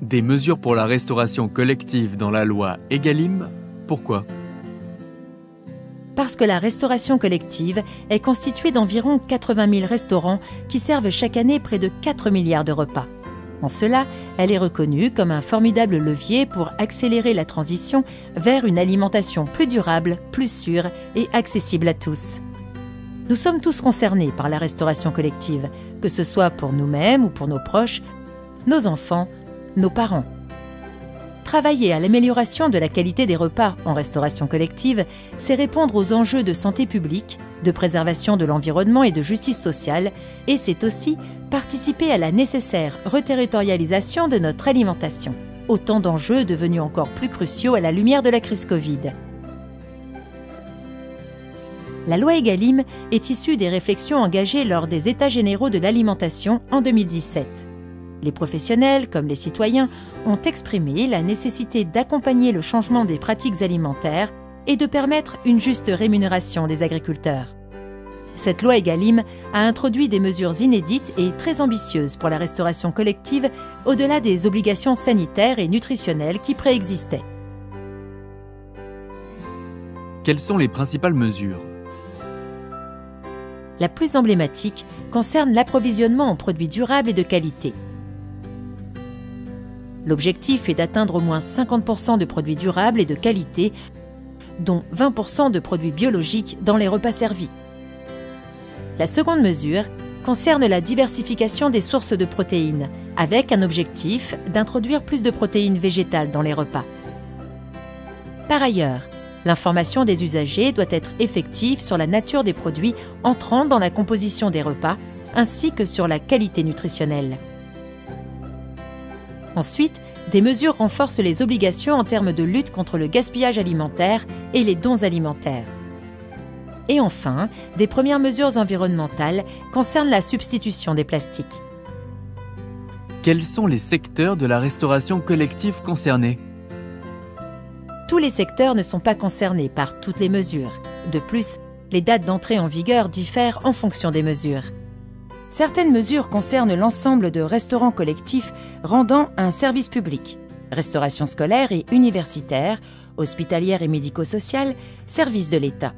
Des mesures pour la restauration collective dans la loi Egalim, pourquoi? Parce que la restauration collective est constituée d'environ 80 000 restaurants qui servent chaque année près de 4 milliards de repas. En cela, elle est reconnue comme un formidable levier pour accélérer la transition vers une alimentation plus durable, plus sûre et accessible à tous. Nous sommes tous concernés par la restauration collective, que ce soit pour nous-mêmes ou pour nos proches, nos enfants, nos parents. Travailler à l'amélioration de la qualité des repas en restauration collective, c'est répondre aux enjeux de santé publique, de préservation de l'environnement et de justice sociale, et c'est aussi participer à la nécessaire reterritorialisation de notre alimentation. Autant d'enjeux devenus encore plus cruciaux à la lumière de la crise Covid. La loi Egalim est issue des réflexions engagées lors des États généraux de l'alimentation en 2017. Les professionnels, comme les citoyens, ont exprimé la nécessité d'accompagner le changement des pratiques alimentaires et de permettre une juste rémunération des agriculteurs. Cette loi Egalim a introduit des mesures inédites et très ambitieuses pour la restauration collective au-delà des obligations sanitaires et nutritionnelles qui préexistaient. Quelles sont les principales mesures? La plus emblématique concerne l'approvisionnement en produits durables et de qualité. L'objectif est d'atteindre au moins 50% de produits durables et de qualité, dont 20% de produits biologiques dans les repas servis. La seconde mesure concerne la diversification des sources de protéines, avec un objectif d'introduire plus de protéines végétales dans les repas. Par ailleurs, l'information des usagers doit être effective sur la nature des produits entrant dans la composition des repas, ainsi que sur la qualité nutritionnelle. Ensuite, des mesures renforcent les obligations en termes de lutte contre le gaspillage alimentaire et les dons alimentaires. Et enfin, des premières mesures environnementales concernent la substitution des plastiques. Quels sont les secteurs de la restauration collective concernés? Tous les secteurs ne sont pas concernés par toutes les mesures. De plus, les dates d'entrée en vigueur diffèrent en fonction des mesures. Certaines mesures concernent l'ensemble de restaurants collectifs rendant un service public, restauration scolaire et universitaire, hospitalière et médico-sociale, services de l'État.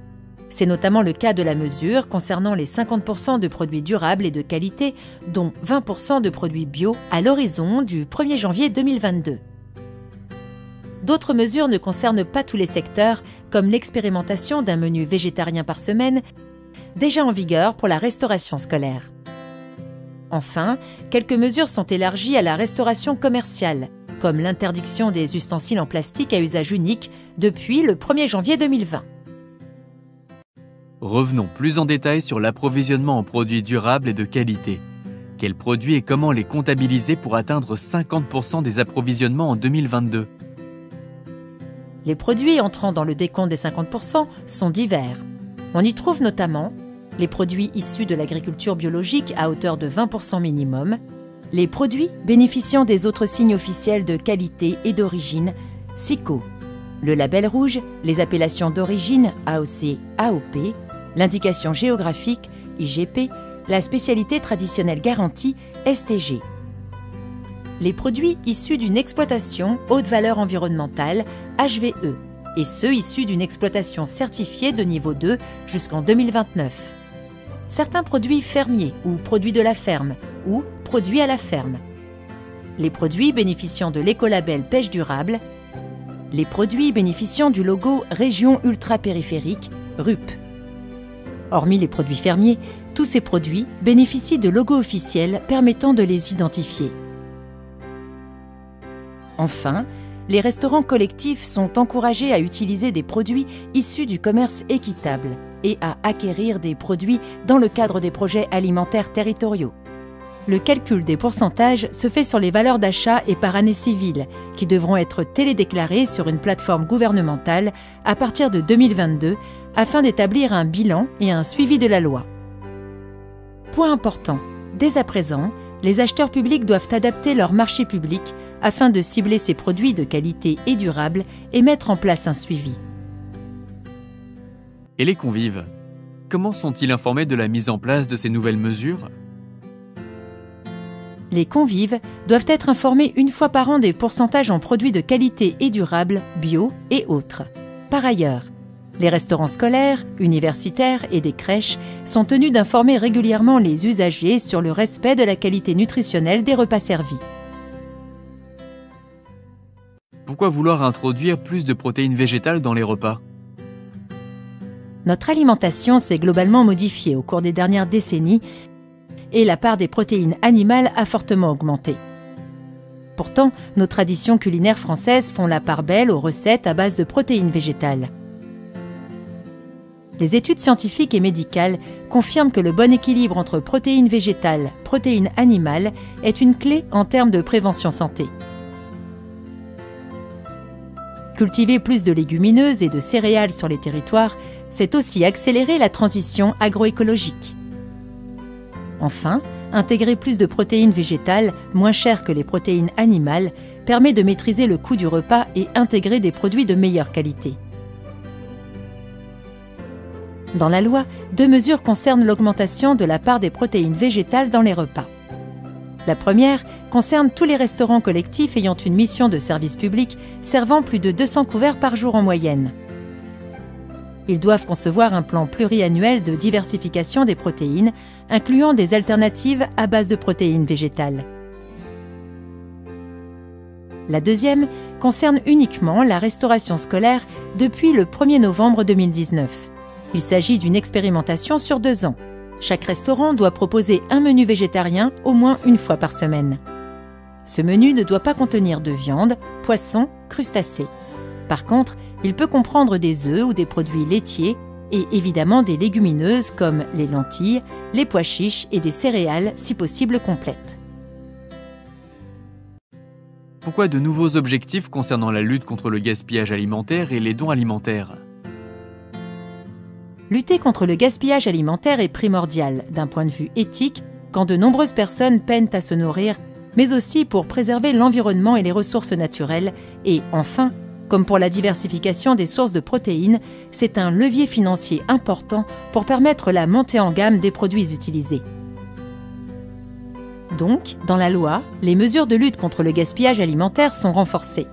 C'est notamment le cas de la mesure concernant les 50% de produits durables et de qualité, dont 20% de produits bio à l'horizon du 1er janvier 2022. D'autres mesures ne concernent pas tous les secteurs, comme l'expérimentation d'un menu végétarien par semaine, déjà en vigueur pour la restauration scolaire. Enfin, quelques mesures sont élargies à la restauration commerciale, comme l'interdiction des ustensiles en plastique à usage unique depuis le 1er janvier 2020. Revenons plus en détail sur l'approvisionnement en produits durables et de qualité. Quels produits et comment les comptabiliser pour atteindre 50% des approvisionnements en 2022? Les produits entrant dans le décompte des 50% sont divers. On y trouve notamment les produits issus de l'agriculture biologique à hauteur de 20% minimum, les produits bénéficiant des autres signes officiels de qualité et d'origine, SIQO, le label rouge, les appellations d'origine AOC, AOP, l'indication géographique IGP, la spécialité traditionnelle garantie STG. Les produits issus d'une exploitation haute valeur environnementale HVE et ceux issus d'une exploitation certifiée de niveau 2 jusqu'en 2029. Certains produits fermiers ou produits de la ferme ou produits à la ferme. Les produits bénéficiant de l'écolabel pêche durable. Les produits bénéficiant du logo Région ultra-périphérique RUP. Hormis les produits fermiers, tous ces produits bénéficient de logos officiels permettant de les identifier. Enfin, les restaurants collectifs sont encouragés à utiliser des produits issus du commerce équitable et à acquérir des produits dans le cadre des projets alimentaires territoriaux. Le calcul des pourcentages se fait sur les valeurs d'achat et par année civile, qui devront être télédéclarées sur une plateforme gouvernementale à partir de 2022 afin d'établir un bilan et un suivi de la loi. Point important, dès à présent, les acheteurs publics doivent adapter leur marché public afin de cibler ces produits de qualité et durable et mettre en place un suivi. Et les convives? Comment sont-ils informés de la mise en place de ces nouvelles mesures? Les convives doivent être informés une fois par an des pourcentages en produits de qualité et durables, bio et autres. Par ailleurs, les restaurants scolaires, universitaires et des crèches sont tenus d'informer régulièrement les usagers sur le respect de la qualité nutritionnelle des repas servis. Pourquoi vouloir introduire plus de protéines végétales dans les repas? Notre alimentation s'est globalement modifiée au cours des dernières décennies et la part des protéines animales a fortement augmenté. Pourtant, nos traditions culinaires françaises font la part belle aux recettes à base de protéines végétales. Les études scientifiques et médicales confirment que le bon équilibre entre protéines végétales et protéines animales est une clé en termes de prévention santé. Cultiver plus de légumineuses et de céréales sur les territoires, c'est aussi accélérer la transition agroécologique. Enfin, intégrer plus de protéines végétales, moins chères que les protéines animales, permet de maîtriser le coût du repas et intégrer des produits de meilleure qualité. Dans la loi, 2 mesures concernent l'augmentation de la part des protéines végétales dans les repas. La première concerne tous les restaurants collectifs ayant une mission de service public servant plus de 200 couverts par jour en moyenne. Ils doivent concevoir un plan pluriannuel de diversification des protéines, incluant des alternatives à base de protéines végétales. La deuxième concerne uniquement la restauration scolaire depuis le 1er novembre 2019. Il s'agit d'une expérimentation sur 2 ans. Chaque restaurant doit proposer un menu végétarien au moins une fois par semaine. Ce menu ne doit pas contenir de viande, poisson, crustacés. Par contre, il peut comprendre des œufs ou des produits laitiers et évidemment des légumineuses comme les lentilles, les pois chiches et des céréales si possible complètes. Pourquoi de nouveaux objectifs concernant la lutte contre le gaspillage alimentaire et les dons alimentaires? Lutter contre le gaspillage alimentaire est primordial d'un point de vue éthique quand de nombreuses personnes peinent à se nourrir, mais aussi pour préserver l'environnement et les ressources naturelles. Et enfin, comme pour la diversification des sources de protéines, c'est un levier financier important pour permettre la montée en gamme des produits utilisés. Donc, dans la loi, les mesures de lutte contre le gaspillage alimentaire sont renforcées.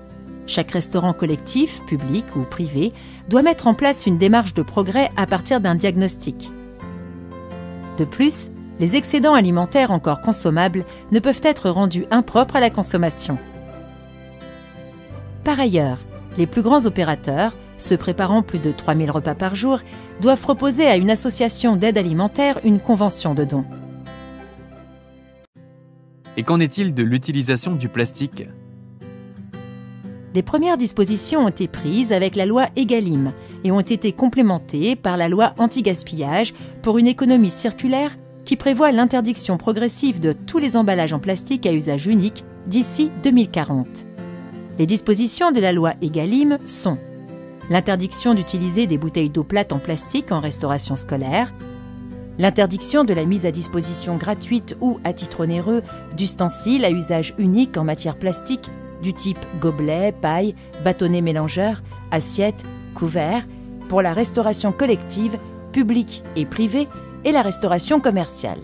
Chaque restaurant collectif, public ou privé, doit mettre en place une démarche de progrès à partir d'un diagnostic. De plus, les excédents alimentaires encore consommables ne peuvent être rendus impropres à la consommation. Par ailleurs, les plus grands opérateurs, ceux préparant plus de 3000 repas par jour, doivent proposer à une association d'aide alimentaire une convention de don. Et qu'en est-il de l'utilisation du plastique? Des premières dispositions ont été prises avec la loi Egalim et ont été complémentées par la loi anti-gaspillage pour une économie circulaire qui prévoit l'interdiction progressive de tous les emballages en plastique à usage unique d'ici 2040. Les dispositions de la loi Egalim sont l'interdiction d'utiliser des bouteilles d'eau plate en plastique en restauration scolaire, l'interdiction de la mise à disposition gratuite ou à titre onéreux d'ustensiles à usage unique en matière plastique du type gobelet, paille, bâtonnet mélangeur, assiette, couvert, pour la restauration collective, publique et privée et la restauration commerciale.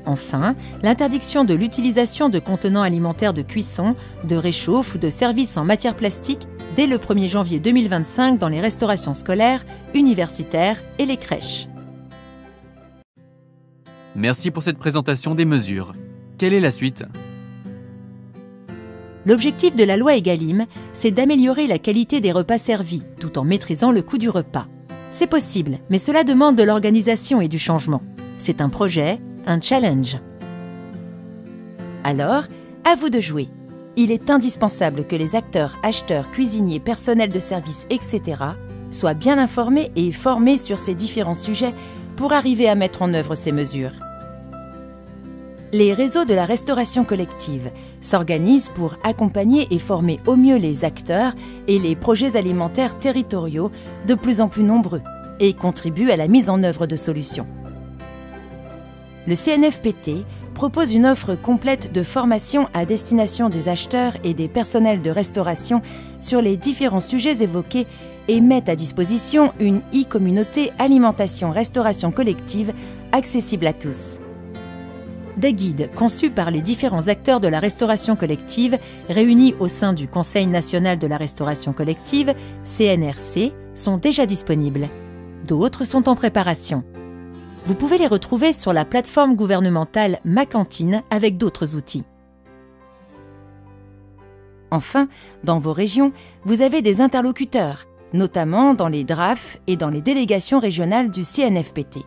Enfin, l'interdiction de l'utilisation de contenants alimentaires de cuisson, de réchauffe ou de service en matière plastique dès le 1er janvier 2025 dans les restaurations scolaires, universitaires et les crèches. Merci pour cette présentation des mesures. Quelle est la suite? L'objectif de la loi Egalim, c'est d'améliorer la qualité des repas servis, tout en maîtrisant le coût du repas. C'est possible, mais cela demande de l'organisation et du changement. C'est un projet, un challenge. Alors, à vous de jouer. Il est indispensable que les acteurs, acheteurs, cuisiniers, personnels de service, etc. soient bien informés et formés sur ces différents sujets pour arriver à mettre en œuvre ces mesures. Les réseaux de la restauration collective s'organisent pour accompagner et former au mieux les acteurs et les projets alimentaires territoriaux de plus en plus nombreux et contribuent à la mise en œuvre de solutions. Le CNFPT propose une offre complète de formation à destination des acheteurs et des personnels de restauration sur les différents sujets évoqués et met à disposition une e-communauté alimentation-restauration collective accessible à tous. des guides conçus par les différents acteurs de la restauration collective réunis au sein du Conseil national de la restauration collective, CNRC, sont déjà disponibles. D'autres sont en préparation. Vous pouvez les retrouver sur la plateforme gouvernementale Ma Cantine avec d'autres outils. Enfin, dans vos régions, vous avez des interlocuteurs, notamment dans les DRAF et dans les délégations régionales du CNFPT.